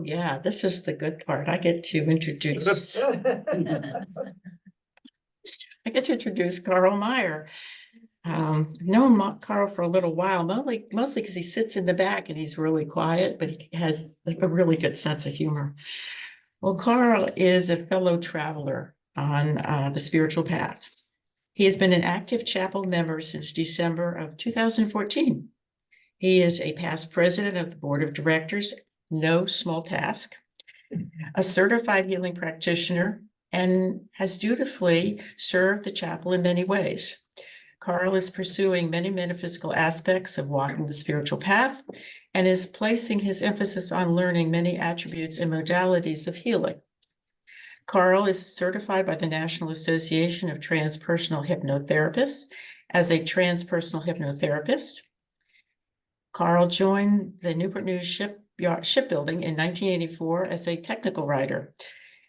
yeah, this is the good part. I get to introduce Carl Meyer. I've known Carl for a little while, mostly because he sits in the back and he's really quiet, but he has a really good sense of humor. Well, Carl is a fellow traveler on the spiritual path. He has been an active chapel member since December of 2014. He is a past president of the board of directors, no small task, a certified healing practitioner, and has dutifully served the chapel in many ways. Carl is pursuing many metaphysical aspects of walking the spiritual path and is placing his emphasis on learning many attributes and modalities of healing. Carl is certified by the National Association of Transpersonal Hypnotherapists as a transpersonal hypnotherapist. Carl joined the Newport News Shipbuilding in 1984 as a technical writer,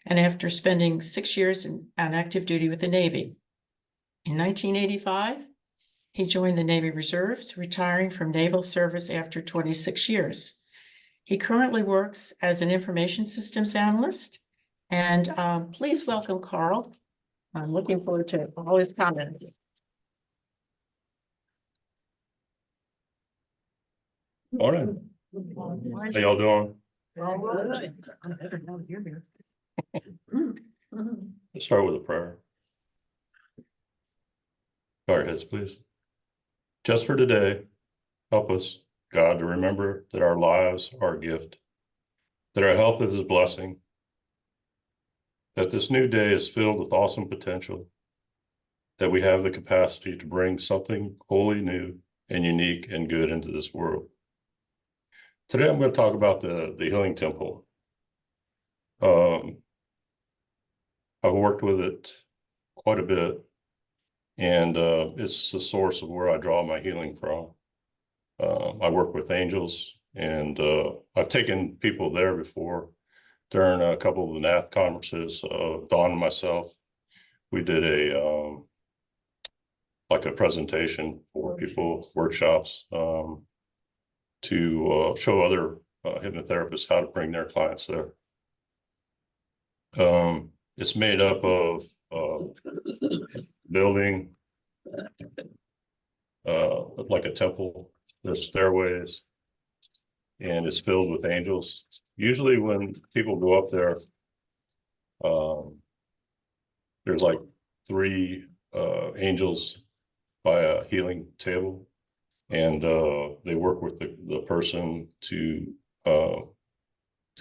and after spending 6 years on active duty with the Navy. In 1985, he joined the Navy Reserves, retiring from Naval Service after 26 years. He currently works as an Information Systems Analyst. And please welcome Carl. I'm looking forward to all his comments. Morning. How y'all doing? Let's start with a prayer. Bow our heads, please. Just for today, help us, God, to remember that our lives are a gift, that our health is a blessing, that this new day is filled with awesome potential, that we have the capacity to bring something wholly new and unique and good into this world. Today, I'm going to talk about the Healing Temple. I've worked with it quite a bit, and it's the source of where I draw my healing from. I work with angels, and I've taken people there before during a couple of the NATH conferences. Dawn and myself, we did a presentation for people, workshops, to show other hypnotherapists how to bring their clients there. It's made up of building like a temple. There's stairways, and it's filled with angels. Usually when people go up there, there's like 3 angels by a healing table, and they work with the person to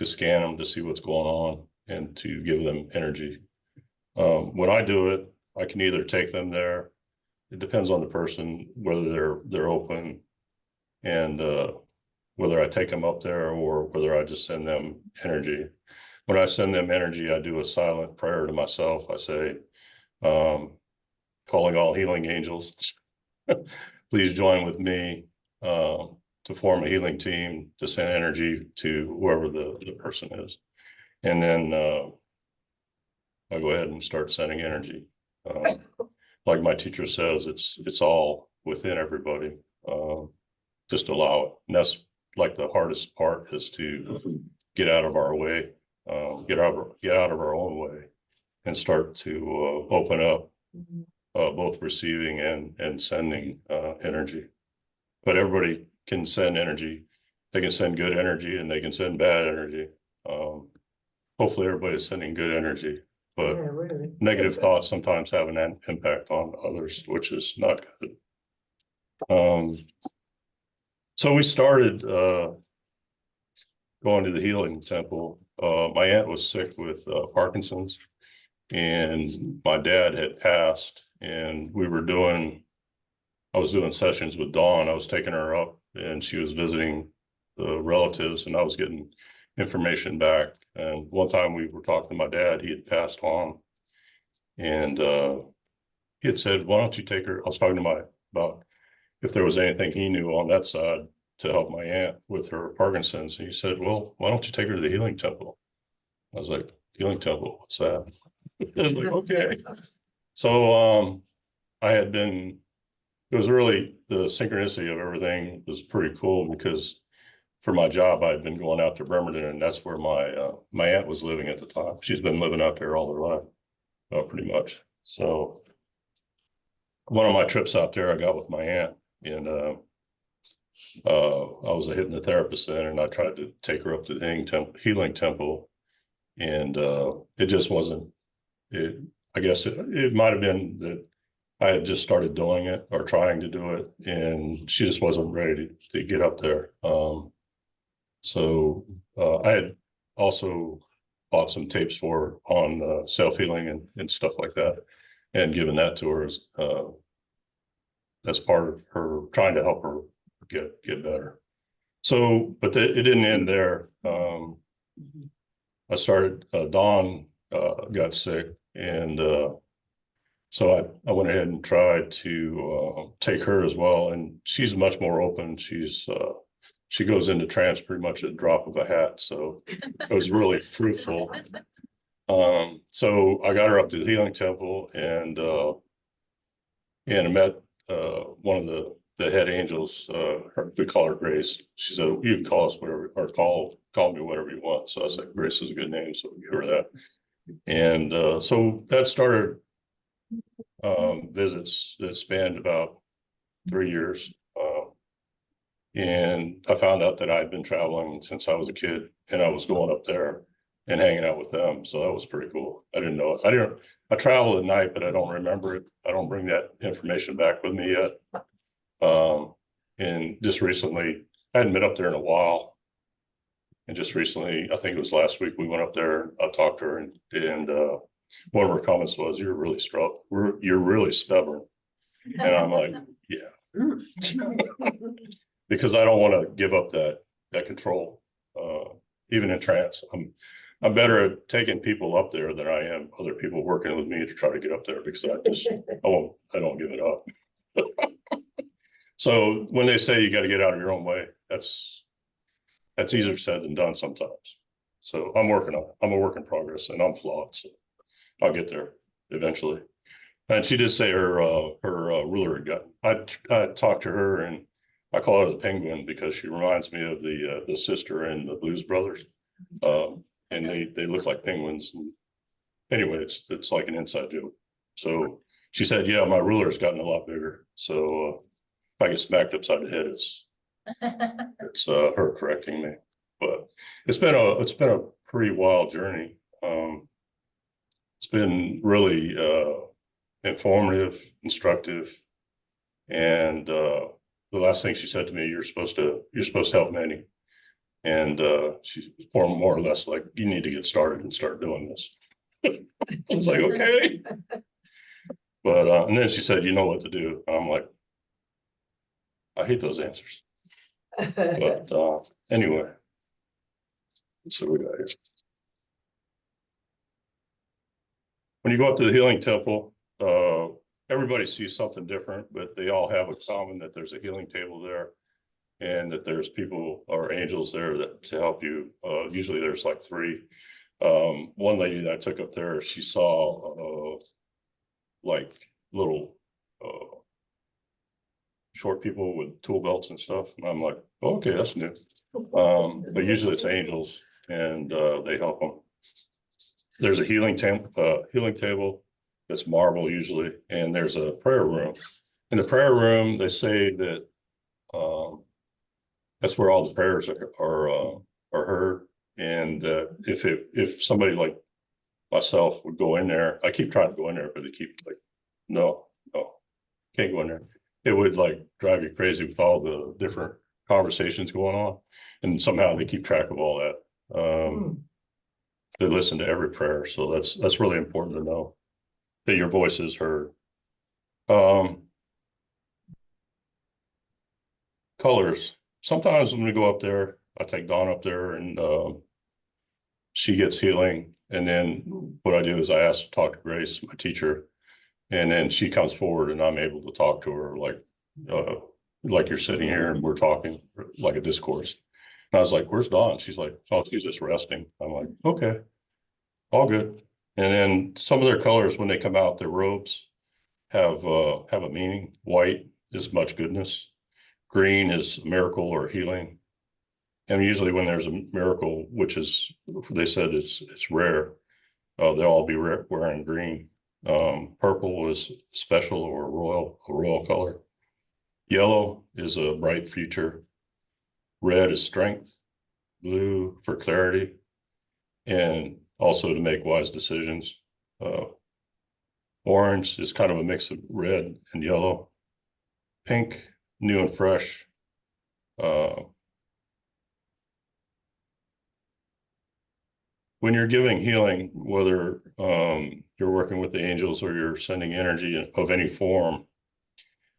scan them to see what's going on and to give them energy. When I do it, I can either take them there. It depends on the person, whether they're open, and whether I take them up there or whether I just send them energy. When I send them energy, I do a silent prayer to myself. I say, calling all healing angels, please join with me to form a healing team to send energy to whoever the person is. And then I go ahead and start sending energy. Like my teacher says, it's all within everybody. Just allow it. And that's like the hardest part, is to get out of our way, get out of our own way, and start to open up, both receiving and sending energy. But everybody can send energy. They can send good energy and they can send bad energy. Hopefully everybody's sending good energy, but negative thoughts sometimes have an impact on others, which is not good. So we started going to the Healing Temple. My aunt was sick with Parkinson's, and my dad had passed, and I was doing sessions with Dawn. I was taking her up, and she was visiting the relatives, and I was getting information back. And one time we were talking to my dad, he had passed on, and he had said, why don't you take her? I was talking to about if there was anything he knew on that side to help my aunt with her Parkinson's. And he said, well, why don't you take her to the Healing Temple? I was like, Healing Temple, what's that? I was like, okay. So it was really, the synchronicity of everything was pretty cool, because for my job, I'd been going out to Bremerton, and that's where my aunt was living at the time. She's been living out there all her life, pretty much. So one of my trips out there, I got with my aunt, and I was a hypnotherapist then, and I tried to take her up to the healing temple, and it just wasn't. I guess it might have been that I had just started doing it or trying to do it, and she just wasn't ready to get up there. So I had also bought some tapes for her on self-healing and stuff like that, and given that to her as part of her trying to help her get better. So, but it didn't end there. I started, Dawn got sick, and so I went ahead and tried to take her as well, and she's much more open. She goes into trance pretty much at the drop of a hat, so it was really fruitful. So I got her up to the healing temple, and I met one of the head angels. We call her Grace. She said, "You can call us whatever, or call me whatever you want." So I said, "Grace is a good name," so we give her that. And so that started visits that spanned about 3 years. And I found out that I'd been traveling since I was a kid, and I was going up there and hanging out with them. So that was pretty cool. I didn't know it. I travel at night, but I don't remember it. I don't bring that information back with me yet. And just recently, I hadn't been up there in a while. And just recently, I think it was last week, we went up there. I talked to her, and one of her comments was, "You're really you're really stubborn." And I'm like, "Yeah." Because I don't want to give up that control, even in trance. I'm better at taking people up there than I am other people working with me to try to get up there, because I don't give it up. So when they say you got to get out of your own way, that's easier said than done sometimes. So I'm working on it. I'm a work in progress, and I'm flawed, so I'll get there eventually. And she did say her ruler had gotten. I talked to her, and I call her the Penguin because she reminds me of the sister in the Blues Brothers, and they look like penguins. And anyway, it's like an inside joke. So she said, "Yeah, my ruler has gotten a lot bigger. So if I get smacked upside the head, it's her correcting me." But it's been a pretty wild journey. It's been really informative, instructive, and the last thing she said to me, you're supposed to help many. And she's more or less like, "You need to get started and start doing this." I was like, "Okay." But and then she said, "You know what to do." And I'm like, I hate those answers. But anyway, so we got here. When you go up to the healing temple, everybody sees something different, but they all have in common that there's a healing table there, and that there's people or angels there to help you. Usually there's like 3. One lady that I took up there, she saw like little short people with tool belts and stuff. And I'm like, oh, okay, that's new. But usually it's angels, and they help them. There's a healing table that's marble usually, and there's a prayer room. In the prayer room, they say that that's where all the prayers are heard. And if somebody like myself would go in there, I keep trying to go in there, but they keep like, no, can't go in there. It would like drive you crazy with all the different conversations going on, and somehow they keep track of all that. They listen to every prayer, so that's really important to know that your voice is heard. Colors. Sometimes when we go up there, I take Dawn up there, and she gets healing. And then what I do is I ask to talk to Grace, my teacher, and then she comes forward, and I'm able to talk to her like you're sitting here and we're talking like a discourse. And I was like, "Where's Dawn?" She's like, "Oh, she's just resting." I'm like, "Okay, all good." And then some of their colors, when they come out, their robes have a meaning. White is much goodness. Green is miracle or healing. And usually when there's a miracle, which is, they said it's rare, they'll all be wearing green. Purple is special or a royal color. Yellow is a bright future. Red is strength. Blue for clarity, and also to make wise decisions. Orange is kind of a mix of red and yellow. Pink, new and fresh. When you're giving healing, whether you're working with the angels or you're sending energy of any form,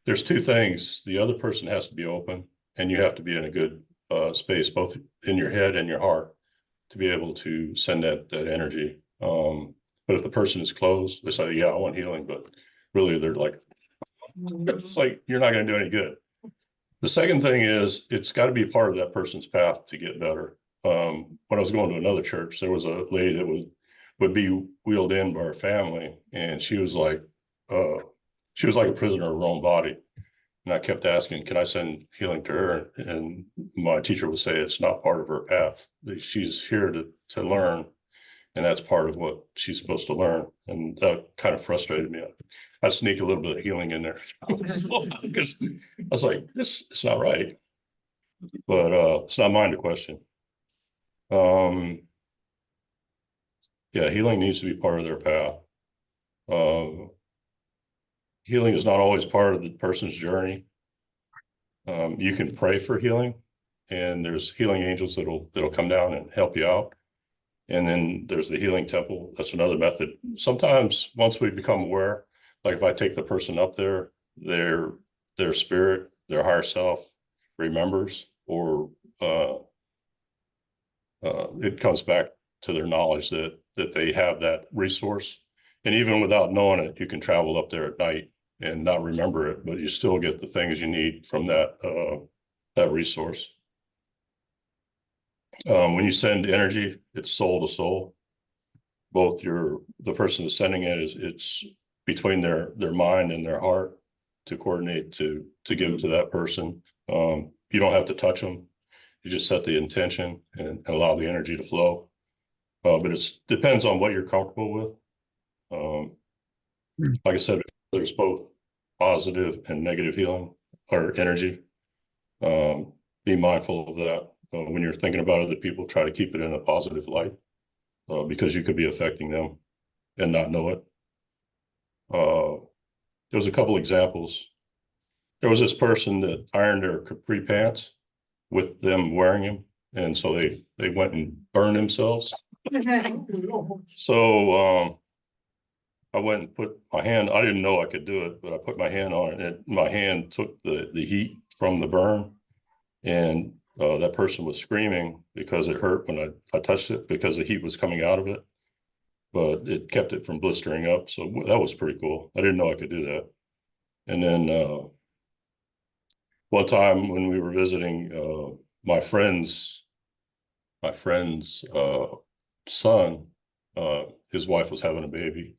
there's two things. The other person has to be open, and you have to be in a good space, both in your head and your heart, to be able to send that energy. But if the person is closed, they say, yeah, I want healing, but really they're like, it's like, you're not going to do any good. The second thing is, it's got to be part of that person's path to get better. When I was going to another church, there was a lady that would be wheeled in by her family, and she was like a prisoner of her own body. And I kept asking, can I send healing to her? And my teacher would say, it's not part of her path. She's here to learn. And that's part of what she's supposed to learn. And that kind of frustrated me. I sneak a little bit of healing in there. Because I was like, it's not right. But it's not mine to question. Yeah, healing needs to be part of their path. Healing is not always part of the person's journey. You can pray for healing, and there's healing angels that'll come down and help you out. And then there's the healing temple. That's another method. Sometimes once we become aware, like if I take the person up there, their spirit, their higher self remembers, or it comes back to their knowledge that they have that resource. And even without knowing it, you can travel up there at night and not remember it, but you still get the things you need from that resource. When you send energy, it's soul to soul. Both the person that's sending it it's between their mind and their heart to coordinate to give to that person. You don't have to touch them. You just set the intention and allow the energy to flow. But it depends on what you're comfortable with. Like I said, there's both positive and negative healing or energy. Be mindful of that. When you're thinking about other people, try to keep it in a positive light, because you could be affecting them and not know it. There's a couple examples. There was this person that ironed their capri pants with them wearing them, and so they went and burned themselves. So I went and put my hand, I didn't know I could do it, but I put my hand on it, and my hand took the heat from the burn. And that person was screaming because it hurt when I touched it, because the heat was coming out of it, but it kept it from blistering up. So that was pretty cool. I didn't know I could do that. And then one time when we were visiting my friend's son, his wife was having a baby,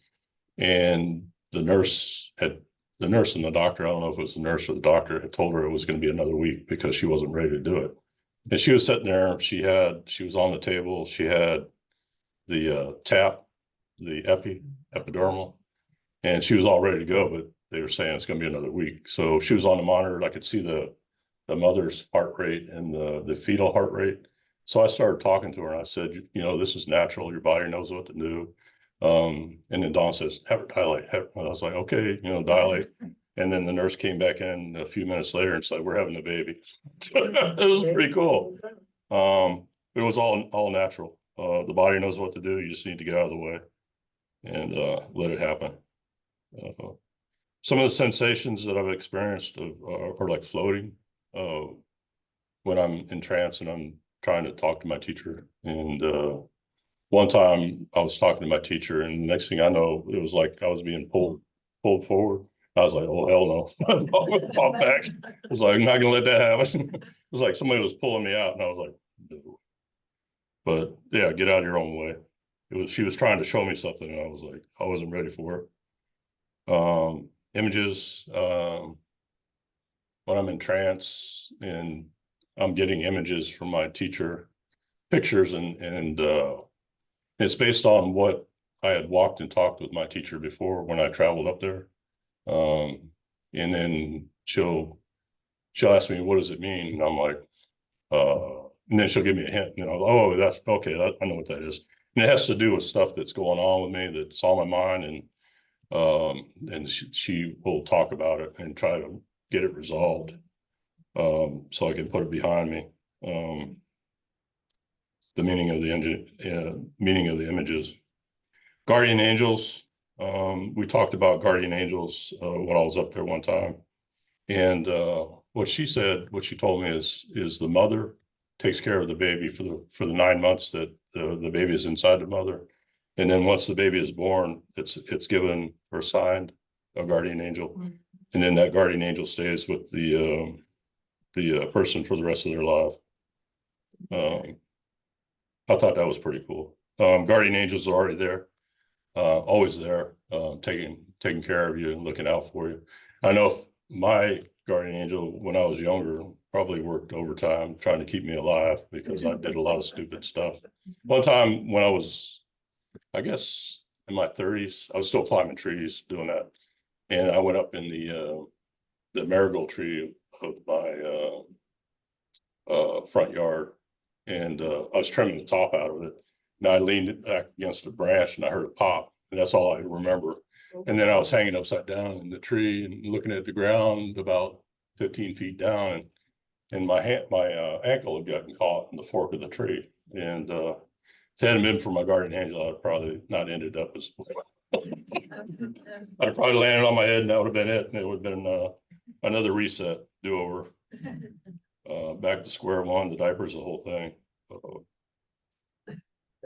and the nurse and the doctor, I don't know if it was the nurse or the doctor, had told her it was going to be another week because she wasn't ready to do it. And she was sitting there, she was on the table, she had the tap, the epidural, and she was all ready to go, but they were saying it's going to be another week. So she was on the monitor. I could see the mother's heart rate and the fetal heart rate. So I started talking to her, and I said, this is natural. Your body knows what to do. And then Dawn says, have her dilate. And I was like, okay, dilate. And then the nurse came back in a few minutes later and said, we're having a baby. It was pretty cool. It was all natural. The body knows what to do. You just need to get out of the way and let it happen. Some of the sensations that I've experienced are like floating when I'm in trance and I'm trying to talk to my teacher. And one time I was talking to my teacher, and the next thing I know, it was like I was being pulled forward. I was like, oh, hell no. Pop back. I was like, I'm not going to let that happen. It was like somebody was pulling me out, and I was like, no. But yeah, get out of your own way. She was trying to show me something, and I was like, I wasn't ready for it. Images, when I'm in trance and I'm getting images from my teacher, pictures, and it's based on what I had walked and talked with my teacher before when I traveled up there. And then she'll ask me, what does it mean? And I'm like, and then she'll give me a hint, oh, that's okay. I know what that is. And it has to do with stuff that's going on with me that's on my mind. And she will talk about it and try to get it resolved. So I can put it behind me. The meaning of the images. Guardian angels. We talked about guardian angels when I was up there one time. And what she told me is the mother takes care of the baby for the 9 months that the baby is inside the mother. And then once the baby is born, it's given or assigned a guardian angel. Mm-hmm. And then that guardian angel stays with the person for the rest of their life. I thought that was pretty cool. Guardian angels are already there, always there, taking care of you and looking out for you. I know if my guardian angel, when I was younger, probably worked overtime trying to keep me alive because I did a lot of stupid stuff. One time when I was, I guess, in my 30s, I was still climbing trees doing that. And I went up in the marigold tree of my front yard, and I was trimming the top out of it. And I leaned back against a branch and I heard a pop. And that's all I remember. And then I was hanging upside down in the tree and looking at the ground about 15 feet down, and my ankle had gotten caught in the fork of the tree. And if it hadn't been for my guardian angel, I'd probably not ended up as I'd have probably landed on my head, and that would have been it. And it would have been another reset, do-over, back to square one, the diapers, the whole thing.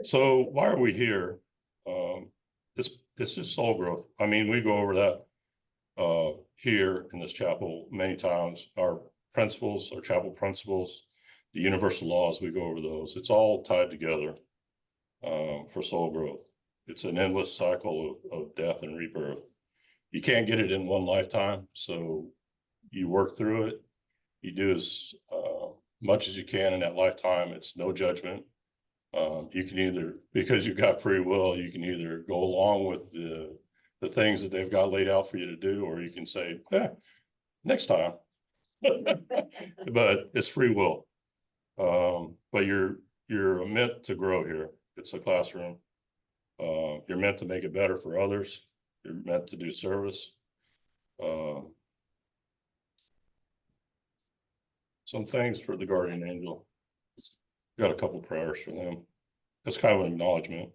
So why are we here? It's just soul growth. I mean, we go over that here in this chapel many times. Our principles, our chapel principles, the universal laws, we go over those. It's all tied together for soul growth. It's an endless cycle of death and rebirth. You can't get it in one lifetime, so you work through it. You do as much as you can in that lifetime. It's no judgment. You can either, because you've got free will, you can either go along with the things that they've got laid out for you to do, or you can say, next time. But it's free will. But you're meant to grow here. It's a classroom. You're meant to make it better for others. You're meant to do service. Some things for the guardian angel. Got a couple prayers for them. That's kind of an acknowledgement.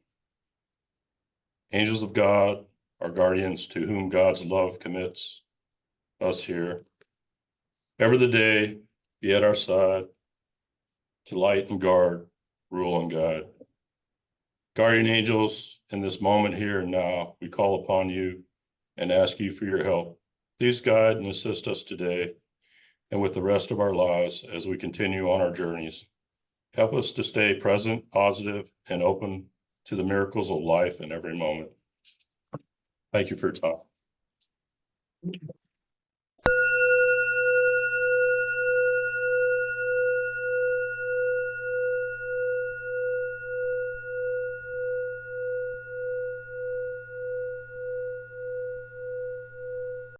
Angels of God, our guardians, to whom God's love commits us here. Ever the day, be at our side, to light and guard, rule and guide. Guardian angels, in this moment here and now, we call upon you and ask you for your help. Please guide and assist us today and with the rest of our lives as we continue on our journeys. Help us to stay present, positive, and open to the miracles of life in every moment. Thank you for your time.